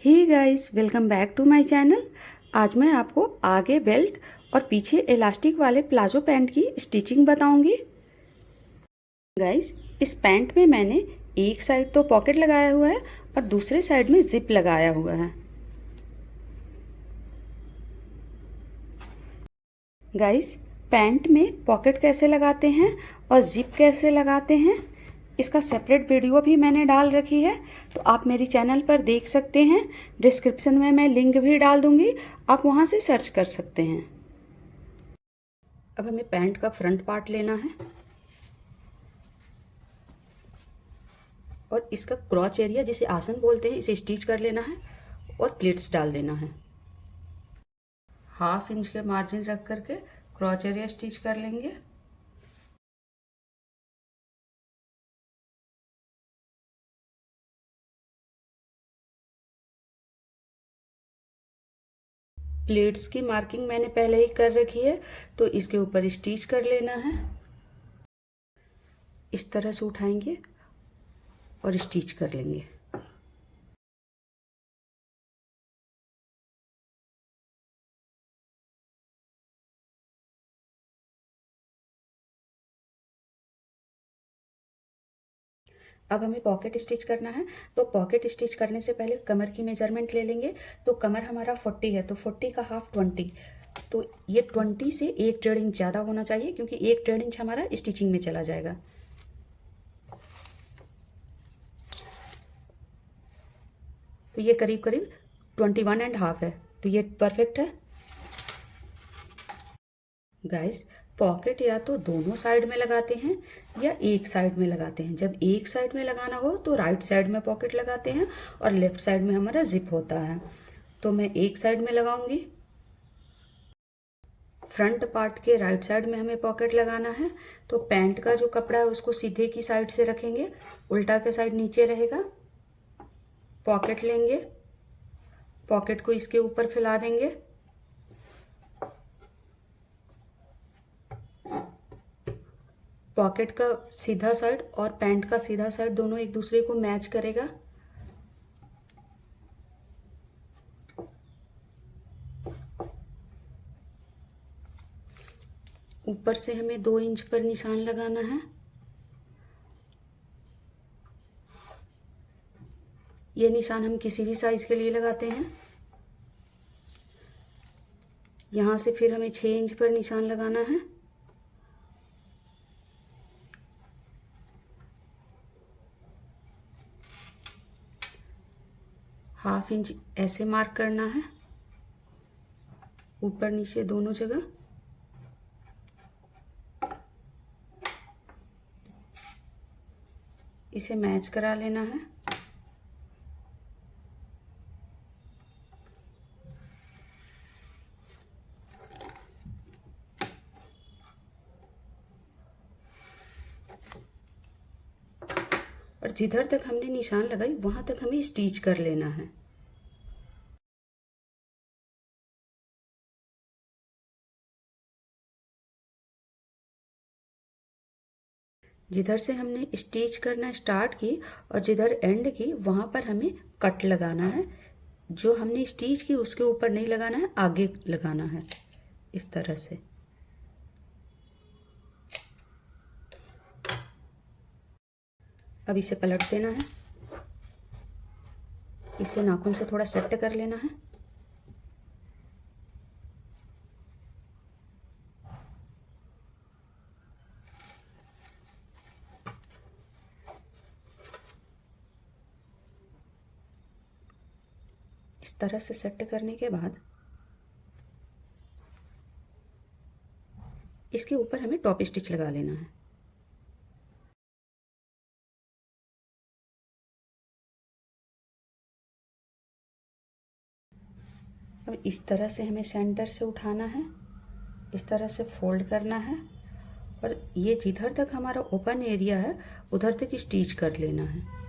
Hey guys, welcome back to my channel. आज मैं आपको आगे बेल्ट और पीछे इलास्टिक वाले प्लाजो पैंट की स्टिचिंग बताऊंगी। गाइस, इस पैंट में मैंने एक साइड तो पॉकेट लगाया हुआ है और दूसरे साइड में जिप लगाया हुआ है। गाइस, पैंट में पॉकेट कैसे लगाते हैं और जिप कैसे लगाते हैं, इसका सेपरेट वीडियो भी मैंने डाल रखी है, तो आप मेरी चैनल पर देख सकते हैं। डिस्क्रिप्शन में मैं लिंक भी डाल दूंगी, आप वहां से सर्च कर सकते हैं। अब हमें पैंट का फ्रंट पार्ट लेना है और इसका क्रॉच एरिया जिसे आसन बोलते हैं इसे स्टिच कर लेना है और प्लीट्स डाल देना है। 1/2 इंच के मार्जिन रख करके क्रॉच एरिया स्टिच कर लेंगे। प्लेट्स की मार्किंग मैंने पहले ही कर रखी है, तो इसके ऊपर स्टिच कर लेना है। इस तरह से उठाएंगे और स्टिच कर लेंगे। अब हमें पॉकेट स्टिच करना है, तो पॉकेट स्टिच करने से पहले कमर की मेजरमेंट ले लेंगे। तो कमर हमारा 40 है, तो 40 का हाफ 20, तो ये 20 से 1.5 इंच ज़्यादा होना चाहिए, क्योंकि 1.5 इंच हमारा स्टिचिंग में चला जाएगा। तो ये करीब करीब 21.5 है, तो ये परफेक्ट है। गाइस, पॉकेट या तो दोनों साइड में लगाते हैं या एक साइड में लगाते हैं। जब एक साइड में लगाना हो तो राइट साइड में पॉकेट लगाते हैं और लेफ्ट साइड में हमारा जिप होता है। तो मैं एक साइड में लगाऊंगी। फ्रंट पार्ट के राइट साइड में हमें पॉकेट लगाना है, तो पैंट का जो कपड़ा है उसको सीधे की साइड से रखेंगे, उल्टा के साइड नीचे रहेगा। पॉकेट लेंगे, पॉकेट को इसके ऊपर फैला देंगे। पॉकेट का सीधा साइड और पैंट का सीधा साइड दोनों एक दूसरे को मैच करेगा। ऊपर से हमें 2 इंच पर निशान लगाना है। ये निशान हम किसी भी साइज के लिए लगाते हैं। यहाँ से फिर हमें 6 इंच पर निशान लगाना है। हाफ इंच ऐसे मार्क करना है, ऊपर नीचे दोनों जगह। इसे मैच करा लेना है। और जिधर तक हमने निशान लगाई वहां तक हमें स्टिच कर लेना है। जिधर से हमने स्टिच करना स्टार्ट की और जिधर एंड की वहां पर हमें कट लगाना है। जो हमने स्टिच की उसके ऊपर नहीं लगाना है, आगे लगाना है, इस तरह से। अब इसे पलट देना है। इसे नाखून से थोड़ा सेट कर लेना है। इस तरह से सेट करने के बाद इसके ऊपर हमें टॉप स्टिच लगा लेना है। अब इस तरह से हमें सेंटर से उठाना है, इस तरह से फोल्ड करना है और ये जिधर तक हमारा ओपन एरिया है उधर तक स्टिच कर लेना है।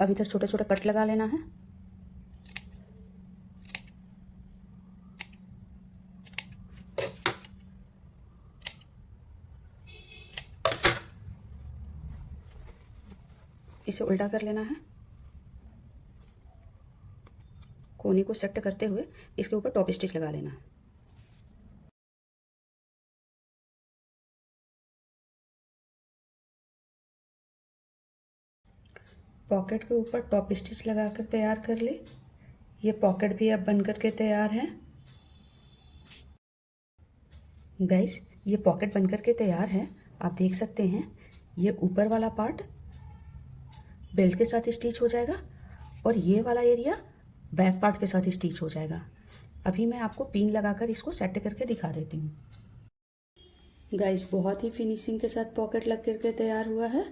अब इधर छोटा छोटा कट लगा लेना है। इसे उल्टा कर लेना है। कोने को सेट करते हुए इसके ऊपर टॉप स्टिच लगा लेना है। पॉकेट के ऊपर टॉप स्टिच लगाकर तैयार कर ले। ये पॉकेट भी अब बन करके तैयार है। गाइस, ये पॉकेट बन करके तैयार है। आप देख सकते हैं ये ऊपर वाला पार्ट बेल्ट के साथ स्टिच हो जाएगा और ये वाला एरिया बैक पार्ट के साथ स्टिच हो जाएगा। अभी मैं आपको पिन लगाकर इसको सेट करके दिखा देती हूँ। गाइस, बहुत ही फिनिशिंग के साथ पॉकेट लग करके तैयार हुआ है।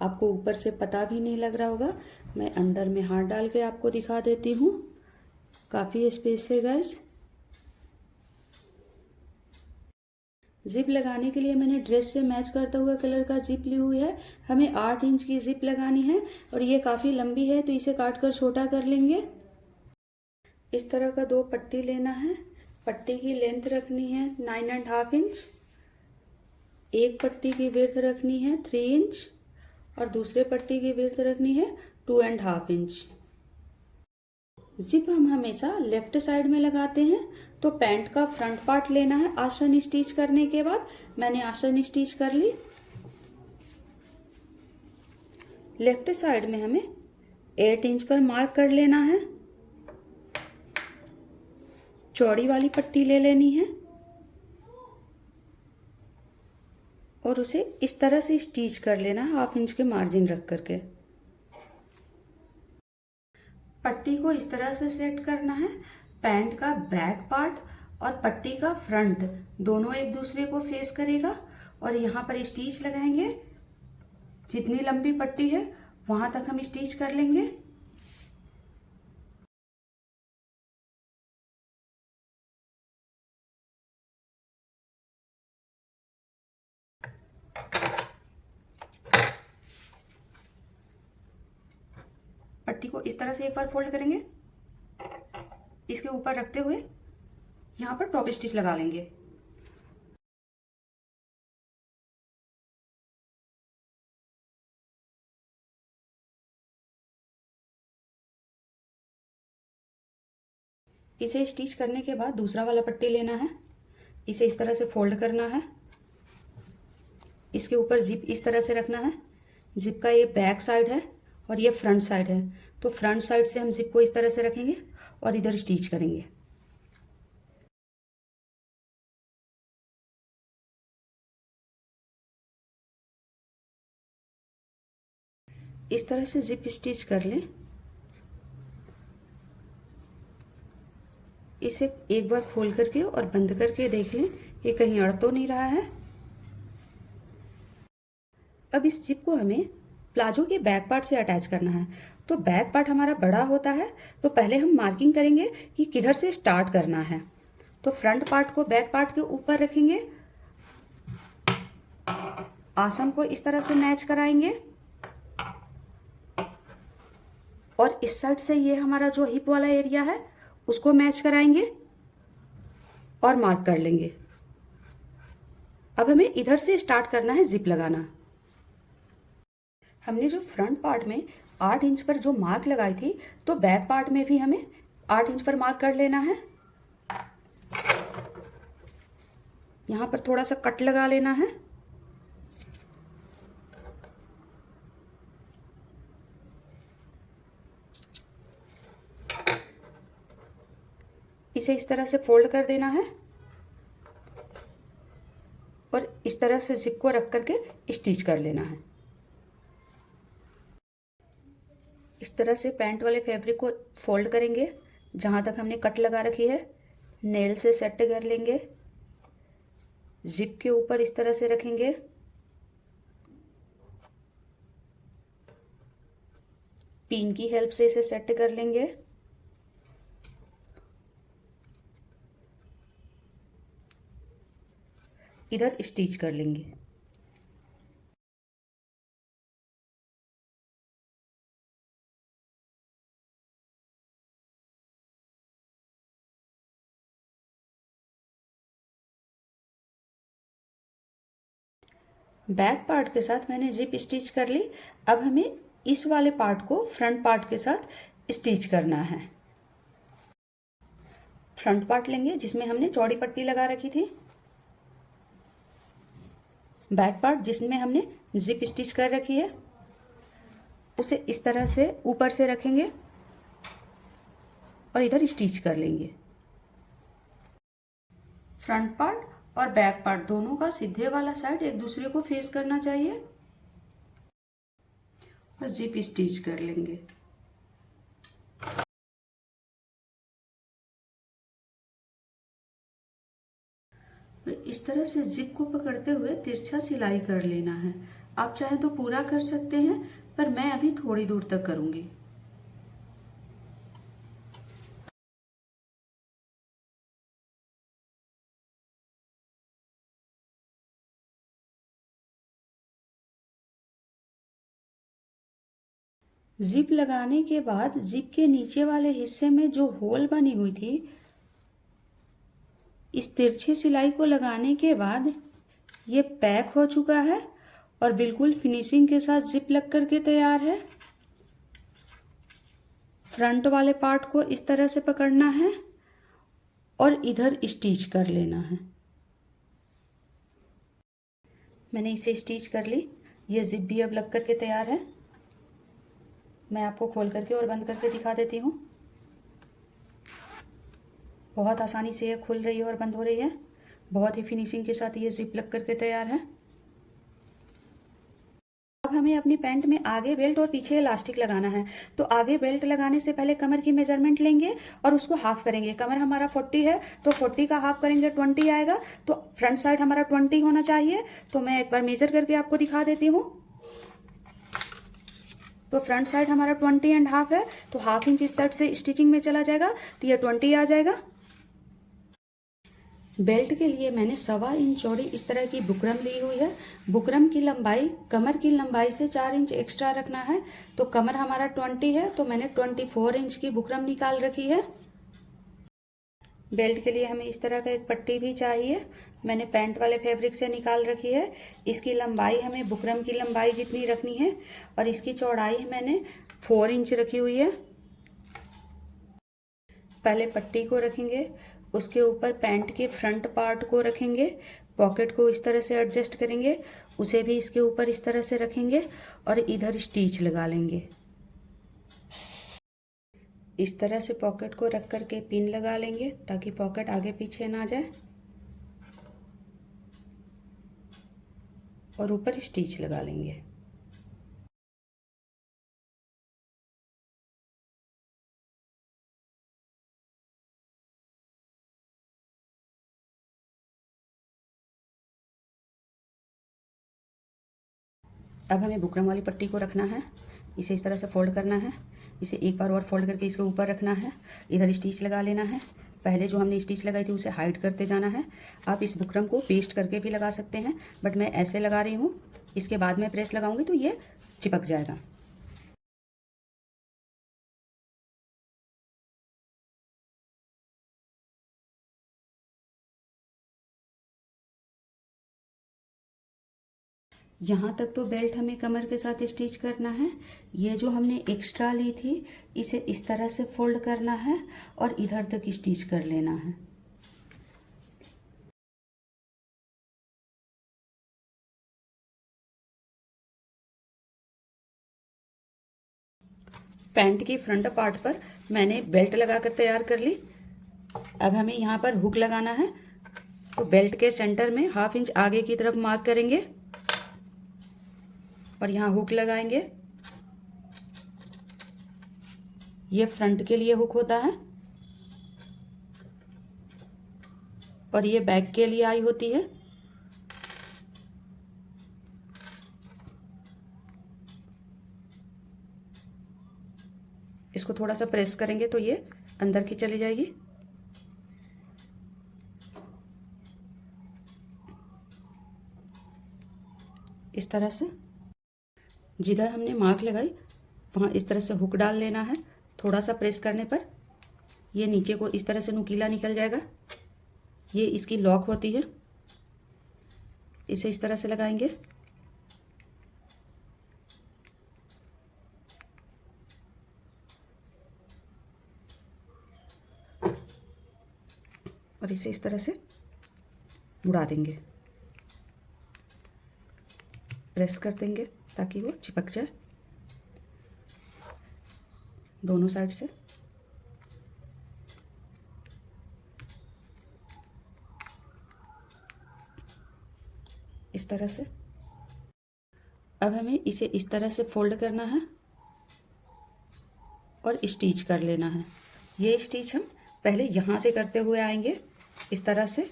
आपको ऊपर से पता भी नहीं लग रहा होगा। मैं अंदर में हाथ डाल के आपको दिखा देती हूँ। काफ़ी स्पेस है गाइस। जिप लगाने के लिए मैंने ड्रेस से मैच करता हुआ कलर का जिप ली हुई है। हमें 8 इंच की जिप लगानी है और ये काफ़ी लंबी है तो इसे काट कर छोटा कर लेंगे। इस तरह का 2 पट्टी लेना है। पट्टी की लेंथ रखनी है 9.5 इंच। एक पट्टी की विड्थ रखनी है 3 इंच और दूसरे पट्टी की विड्थ रखनी है 2.5 इंच। जिप हम हमेशा लेफ्ट साइड में लगाते हैं तो पैंट का फ्रंट पार्ट लेना है। आसन स्टिच करने के बाद मैंने आसन स्टिच कर ली। लेफ्ट साइड में हमें 8 इंच पर मार्क कर लेना है। चौड़ी वाली पट्टी ले लेनी है और उसे इस तरह से स्टिच कर लेना है 1/2 इंच के मार्जिन रख करके। पट्टी को इस तरह से सेट करना है। पैंट का बैक पार्ट और पट्टी का फ्रंट दोनों एक दूसरे को फेस करेगा और यहाँ पर स्टिच लगाएंगे। जितनी लंबी पट्टी है वहां तक हम स्टिच कर लेंगे। पट्टी को इस तरह से एक बार फोल्ड करेंगे। इसके ऊपर रखते हुए यहाँ पर टॉप स्टिच लगा लेंगे। इसे स्टिच करने के बाद दूसरा वाला पट्टी लेना है। इसे इस तरह से फोल्ड करना है। इसके ऊपर जिप इस तरह से रखना है। जिप का ये बैक साइड है और ये फ्रंट साइड है तो फ्रंट साइड से हम जिप को इस तरह से रखेंगे और इधर स्टिच करेंगे। इस तरह से जिप स्टिच कर लें। इसे एक बार खोल करके और बंद करके देख लें ये कहीं अड़ तो नहीं रहा है। अब इस जिप को हमें प्लाजो के बैक पार्ट से अटैच करना है। तो बैक पार्ट हमारा बड़ा होता है तो पहले हम मार्किंग करेंगे कि किधर से स्टार्ट करना है। तो फ्रंट पार्ट को बैक पार्ट के ऊपर रखेंगे। आसन को इस तरह से मैच कराएंगे और इस साइड से ये हमारा जो हिप वाला एरिया है उसको मैच कराएंगे और मार्क कर लेंगे। अब हमें इधर से स्टार्ट करना है जिप लगाना। हमने जो फ्रंट पार्ट में 8 इंच पर जो मार्क लगाई थी तो बैक पार्ट में भी हमें 8 इंच पर मार्क कर लेना है। यहाँ पर थोड़ा सा कट लगा लेना है। इसे इस तरह से फोल्ड कर देना है और इस तरह से जिप को रख करके स्टिच कर लेना है। इस तरह से पैंट वाले फैब्रिक को फोल्ड करेंगे। जहाँ तक हमने कट लगा रखी है नेल से सेट कर लेंगे। जिप के ऊपर इस तरह से रखेंगे। पिन की हेल्प से इसे सेट कर लेंगे। इधर स्टिच कर लेंगे। बैक पार्ट के साथ मैंने जिप स्टिच कर ली। अब हमें इस वाले पार्ट को फ्रंट पार्ट के साथ स्टिच करना है। फ्रंट पार्ट लेंगे जिसमें हमने चौड़ी पट्टी लगा रखी थी, बैक पार्ट जिसमें हमने जिप स्टिच कर रखी है, उसे इस तरह से ऊपर से रखेंगे और इधर स्टिच कर लेंगे। फ्रंट पार्ट और बैक पार्ट दोनों का सीधे वाला साइड एक दूसरे को फेस करना चाहिए और जिप स्टिच कर लेंगे। तो इस तरह से जिप को पकड़ते हुए तिरछा सिलाई कर लेना है। आप चाहे तो पूरा कर सकते हैं, पर मैं अभी थोड़ी दूर तक करूंगी। जिप लगाने के बाद जिप के नीचे वाले हिस्से में जो होल बनी हुई थी, इस तिरछी सिलाई को लगाने के बाद ये पैक हो चुका है और बिल्कुल फिनिशिंग के साथ जिप लग करके तैयार है। फ्रंट वाले पार्ट को इस तरह से पकड़ना है और इधर स्टिच कर लेना है। मैंने इसे स्टिच कर ली। ये जिप भी अब लग करके तैयार है। मैं आपको खोल करके और बंद करके दिखा देती हूँ। बहुत आसानी से ये खुल रही है और बंद हो रही है। बहुत ही फिनिशिंग के साथ ये जिप लग करके तैयार है। अब हमें अपनी पैंट में आगे बेल्ट और पीछे इलास्टिक लगाना है। तो आगे बेल्ट लगाने से पहले कमर की मेजरमेंट लेंगे और उसको हाफ करेंगे। कमर हमारा 40 है तो 40 का हाफ करेंगे 20 आएगा। तो फ्रंट साइड हमारा 20 होना चाहिए। तो मैं एक बार मेजर करके आपको दिखा देती हूँ। तो फ्रंट साइड हमारा 20.5 है, तो हाफ इंच इस साइड से स्टिचिंग में चला जाएगा तो ये 20 आ जाएगा। बेल्ट के लिए मैंने 1.25 इंच चौड़ी इस तरह की बुकरम ली हुई है। बुकरम की लंबाई कमर की लंबाई से 4 इंच एक्स्ट्रा रखना है। तो कमर हमारा 20 है तो मैंने 24 इंच की बुकरम निकाल रखी है। बेल्ट के लिए हमें इस तरह का एक पट्टी भी चाहिए। मैंने पैंट वाले फैब्रिक से निकाल रखी है। इसकी लंबाई हमें बुकरम की लंबाई जितनी रखनी है और इसकी चौड़ाई मैंने 4 इंच रखी हुई है। पहले पट्टी को रखेंगे, उसके ऊपर पैंट के फ्रंट पार्ट को रखेंगे, पॉकेट को इस तरह से एडजस्ट करेंगे, उसे भी इसके ऊपर इस तरह से रखेंगे और इधर स्टिच लगा लेंगे। इस तरह से पॉकेट को रख करके पिन लगा लेंगे ताकि पॉकेट आगे पीछे ना जाए और ऊपर स्टिच लगा लेंगे। अब हमें बुकरम वाली पट्टी को रखना है। इसे इस तरह से फोल्ड करना है। इसे एक बार और फोल्ड करके इसके ऊपर रखना है। इधर स्टिच लगा लेना है। पहले जो हमने स्टिच लगाई थी उसे हाइड करते जाना है। आप इस बुकरम को पेस्ट करके भी लगा सकते हैं, बट मैं ऐसे लगा रही हूँ। इसके बाद में प्रेस लगाऊंगी तो ये चिपक जाएगा। यहाँ तक तो बेल्ट हमें कमर के साथ स्टिच करना है। ये जो हमने एक्स्ट्रा ली थी इसे इस तरह से फोल्ड करना है और इधर तक स्टिच कर लेना है। पैंट की फ्रंट पार्ट पर मैंने बेल्ट लगाकर तैयार कर ली। अब हमें यहाँ पर हुक लगाना है। तो बेल्ट के सेंटर में 1/2 इंच आगे की तरफ मार्क करेंगे और यहाँ हुक लगाएंगे। ये फ्रंट के लिए हुक होता है और ये बैक के लिए आई होती है। इसको थोड़ा सा प्रेस करेंगे तो ये अंदर की चली जाएगी। इस तरह से जिधर हमने मार्क लगाई वहाँ इस तरह से हुक डाल लेना है। थोड़ा सा प्रेस करने पर ये नीचे को इस तरह से नुकीला निकल जाएगा। ये इसकी लॉक होती है। इसे इस तरह से लगाएंगे। इसे इस तरह से मुड़ा देंगे, प्रेस कर देंगे ताकि वो चिपक जाए दोनों साइड से। इस तरह से। अब हमें इसे इस तरह से फोल्ड करना है और स्टिच कर लेना है। ये स्टिच हम पहले यहाँ से करते हुए आएंगे, इस तरह से,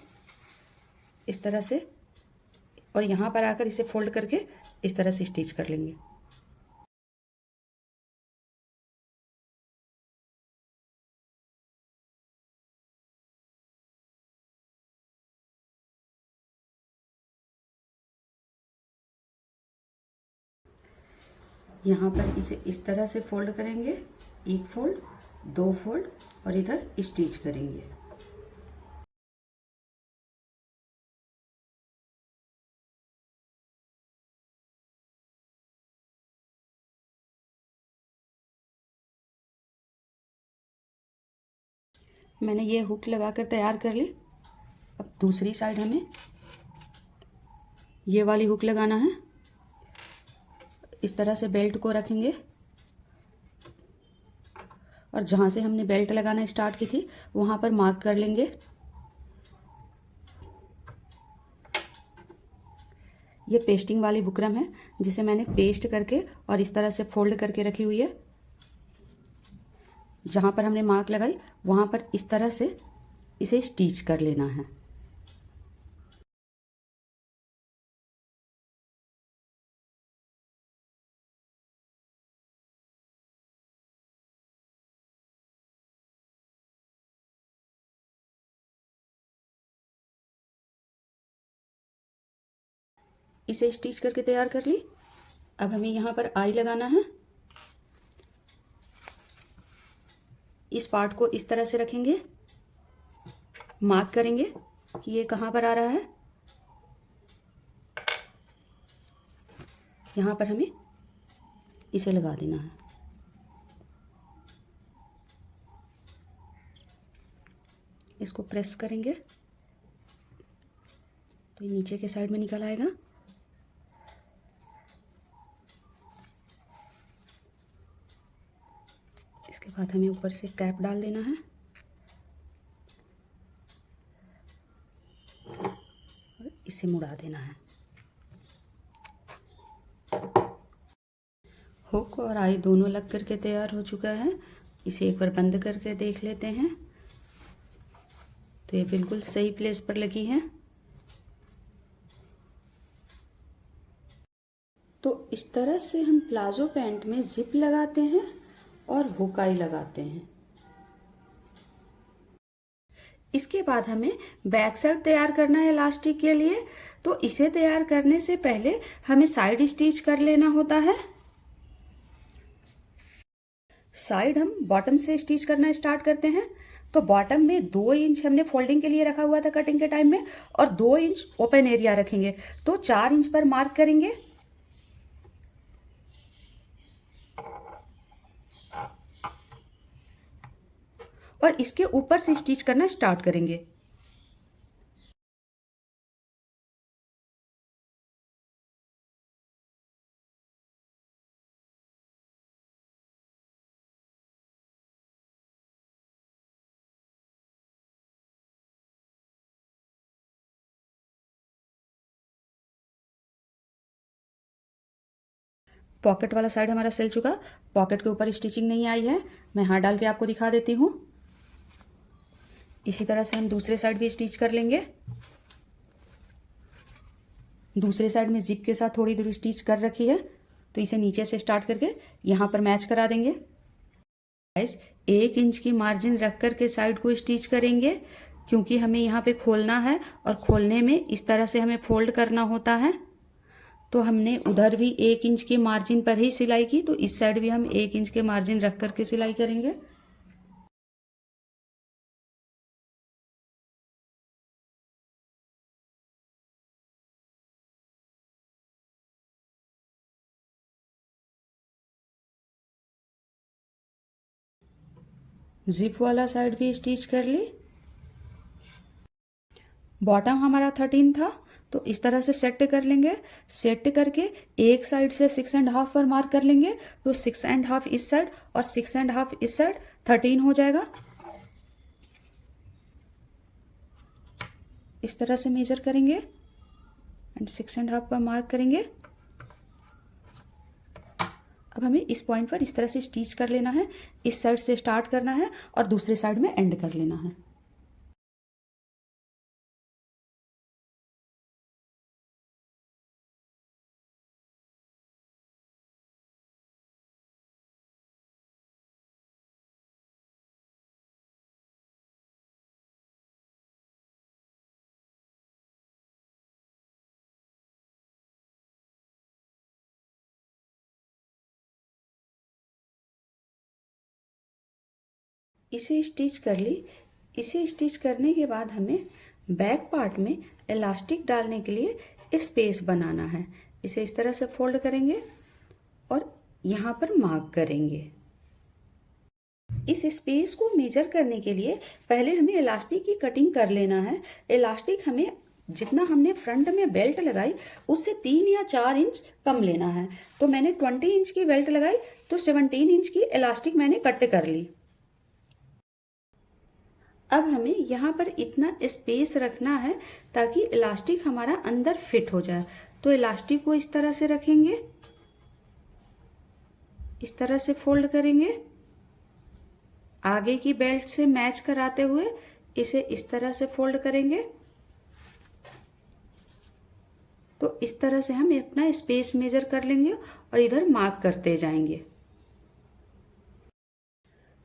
इस तरह से, और यहाँ पर आकर इसे फोल्ड करके इस तरह से स्टिच कर लेंगे। यहाँ पर इसे इस तरह से फोल्ड करेंगे, एक फोल्ड, दो फोल्ड, और इधर स्टिच करेंगे। मैंने ये हुक लगाकर तैयार कर ली। अब दूसरी साइड हमें ये वाली हुक लगाना है। इस तरह से बेल्ट को रखेंगे और जहाँ से हमने बेल्ट लगाना स्टार्ट की थी वहाँ पर मार्क कर लेंगे। ये पेस्टिंग वाली बुकरम है जिसे मैंने पेस्ट करके और इस तरह से फोल्ड करके रखी हुई है। जहाँ पर हमने मार्क लगाई वहाँ पर इस तरह से इसे स्टिच कर लेना है। इसे स्टिच करके तैयार कर ली। अब हमें यहाँ पर आई लगाना है। इस पार्ट को इस तरह से रखेंगे, मार्क करेंगे कि ये कहाँ पर आ रहा है। यहाँ पर हमें इसे लगा देना है। इसको प्रेस करेंगे तो ये नीचे के साइड में निकल आएगा। इसके बाद हमें ऊपर से कैप डाल देना है और इसे मुड़ा देना है। हुक और आई दोनों लग करके तैयार हो चुका है। इसे एक बार बंद करके देख लेते हैं तो ये बिल्कुल सही प्लेस पर लगी है। तो इस तरह से हम प्लाजो पैंट में जिप लगाते हैं और हुक आई लगाते हैं। इसके बाद हमें बैक साइड तैयार करना है इलास्टिक के लिए। तो इसे तैयार करने से पहले हमें साइड स्टिच कर लेना होता है। साइड हम बॉटम से स्टिच करना स्टार्ट करते हैं। तो बॉटम में 2 इंच हमने फोल्डिंग के लिए रखा हुआ था कटिंग के टाइम में, और 2 इंच ओपन एरिया रखेंगे। तो 4 इंच पर मार्क करेंगे। और इसके ऊपर से स्टिच करना स्टार्ट करेंगे। पॉकेट वाला साइड हमारा सिल चुका। पॉकेट के ऊपर स्टिचिंग नहीं आई है, मैं हाथ डाल के आपको दिखा देती हूँ। इसी तरह से हम दूसरे साइड भी स्टिच कर लेंगे। दूसरे साइड में जिप के साथ थोड़ी दूर स्टिच कर रखी है, तो इसे नीचे से स्टार्ट करके यहाँ पर मैच करा देंगे। 1 इंच की मार्जिन रख कर के साइड को स्टिच करेंगे, क्योंकि हमें यहाँ पे खोलना है और खोलने में इस तरह से हमें फोल्ड करना होता है। तो हमने उधर भी 1 इंच की मार्जिन पर ही सिलाई की, तो इस साइड भी हम 1 इंच के मार्जिन रख करके सिलाई करेंगे। जिप वाला साइड भी स्टिच कर ली। बॉटम हमारा 13 था, तो इस तरह से सेट कर लेंगे। सेट करके एक साइड से 6.5 पर मार्क कर लेंगे, तो 6.5 इस साइड और 6.5 इस साइड, 13 हो जाएगा। इस तरह से मेजर करेंगे एंड 6.5 पर मार्क करेंगे। अब हमें इस पॉइंट पर इस तरह से स्टिच कर लेना है। इस साइड से स्टार्ट करना है और दूसरे साइड में एंड कर लेना है। इसे स्टिच कर ली। इसे स्टिच करने के बाद हमें बैक पार्ट में इलास्टिक डालने के लिए स्पेस बनाना है। इसे इस तरह से फोल्ड करेंगे और यहाँ पर मार्क करेंगे। इस स्पेस को मेजर करने के लिए पहले हमें इलास्टिक की कटिंग कर लेना है। इलास्टिक हमें जितना हमने फ्रंट में बेल्ट लगाई उससे 3 या 4 इंच कम लेना है। तो मैंने 20 इंच की बेल्ट लगाई, तो 17 इंच की इलास्टिक मैंने कट कर ली। अब हमें यहाँ पर इतना स्पेस रखना है ताकि इलास्टिक हमारा अंदर फिट हो जाए। तो इलास्टिक को इस तरह से रखेंगे, इस तरह से फोल्ड करेंगे, आगे की बेल्ट से मैच कराते हुए इसे इस तरह से फोल्ड करेंगे। तो इस तरह से हम अपना स्पेस मेजर कर लेंगे और इधर मार्क करते जाएंगे।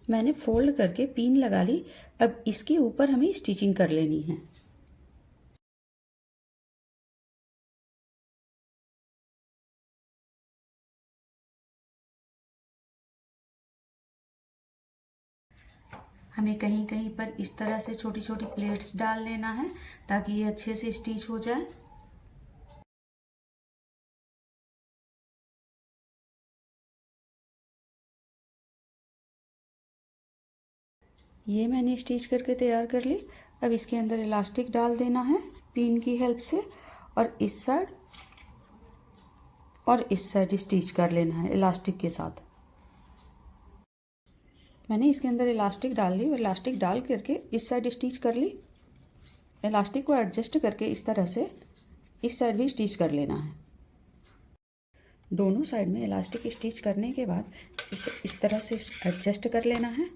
मैंने फोल्ड करके पिन लगा ली। अब इसके ऊपर हमें स्टिचिंग कर लेनी है। हमें कहीं कहीं पर इस तरह से छोटी छोटी प्लेट्स डाल लेना है ताकि ये अच्छे से स्टिच हो जाए। ये मैंने स्टिच करके तैयार कर ली। अब इसके अंदर इलास्टिक डाल देना है पिन की हेल्प से, और इस साइड और इस साइड स्टिच कर लेना है इलास्टिक के साथ। मैंने इसके अंदर इलास्टिक डाल ली और इलास्टिक डाल करके इस साइड स्टिच कर ली। इलास्टिक को एडजस्ट करके इस तरह से इस साइड भी स्टिच कर लेना है। दोनों साइड में इलास्टिक स्टिच करने के बाद इसे इस तरह से एडजस्ट कर लेना है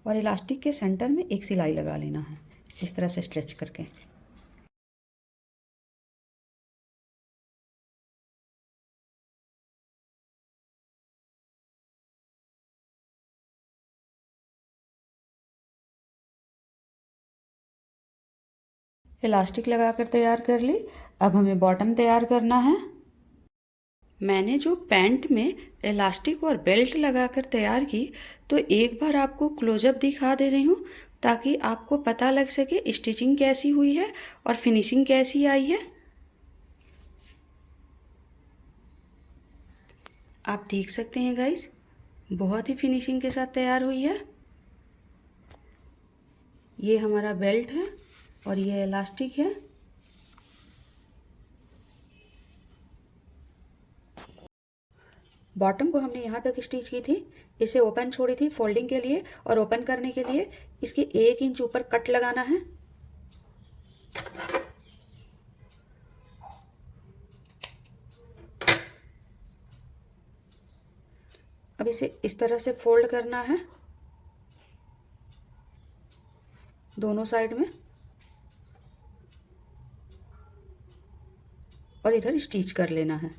और इलास्टिक के सेंटर में एक सिलाई लगा लेना है इस तरह से स्ट्रेच करके। इलास्टिक लगाकर तैयार कर ली। अब हमें बॉटम तैयार करना है। मैंने जो पैंट में इलास्टिक और बेल्ट लगाकर तैयार की, तो एक बार आपको क्लोजअप दिखा दे रही हूँ ताकि आपको पता लग सके स्टिचिंग कैसी हुई है और फिनिशिंग कैसी आई है। आप देख सकते हैं गाइस, बहुत ही फिनिशिंग के साथ तैयार हुई है। ये हमारा बेल्ट है और ये इलास्टिक है। बॉटम को हमने यहाँ तक स्टिच की थी, इसे ओपन छोड़ी थी फोल्डिंग के लिए, और ओपन करने के लिए इसके 1 इंच ऊपर कट लगाना है। अब इसे इस तरह से फोल्ड करना है दोनों साइड में और इधर स्टिच कर लेना है।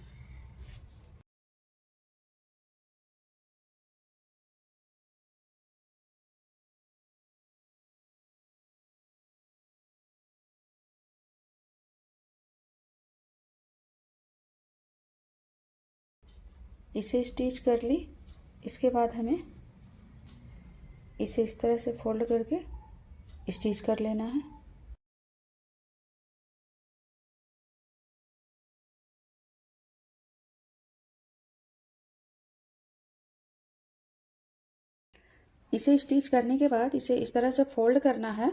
इसे स्टिच कर ली। इसके बाद हमें इसे इस तरह से फोल्ड करके स्टिच कर लेना है। इसे स्टिच करने के बाद इसे इस तरह से फोल्ड करना है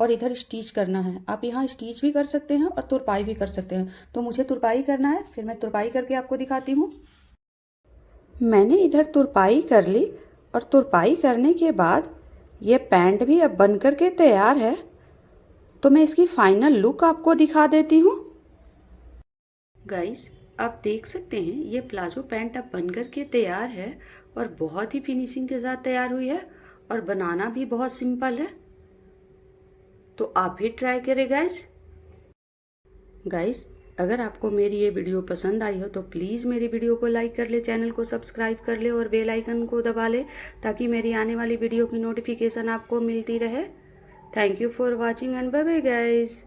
और इधर स्टिच करना है। आप यहाँ स्टिच भी कर सकते हैं और तुरपाई भी कर सकते हैं। तो मुझे तुरपाई करना है, फिर मैं तुरपाई करके आपको दिखाती हूँ। मैंने इधर तुरपाई कर ली और तुरपाई करने के बाद ये पैंट भी अब बन कर के तैयार है। तो मैं इसकी फाइनल लुक आपको दिखा देती हूँ। गाइस, आप देख सकते हैं ये प्लाजो पैंट अब बन कर के तैयार है और बहुत ही फिनिशिंग के साथ तैयार हुई है और बनाना भी बहुत सिंपल है। तो आप भी ट्राई करें गाइस। गाइस, अगर आपको मेरी ये वीडियो पसंद आई हो तो प्लीज़ मेरी वीडियो को लाइक कर ले, चैनल को सब्सक्राइब कर ले और बेल आइकन को दबा ले ताकि मेरी आने वाली वीडियो की नोटिफिकेशन आपको मिलती रहे। Thank you for watching and bye bye guys.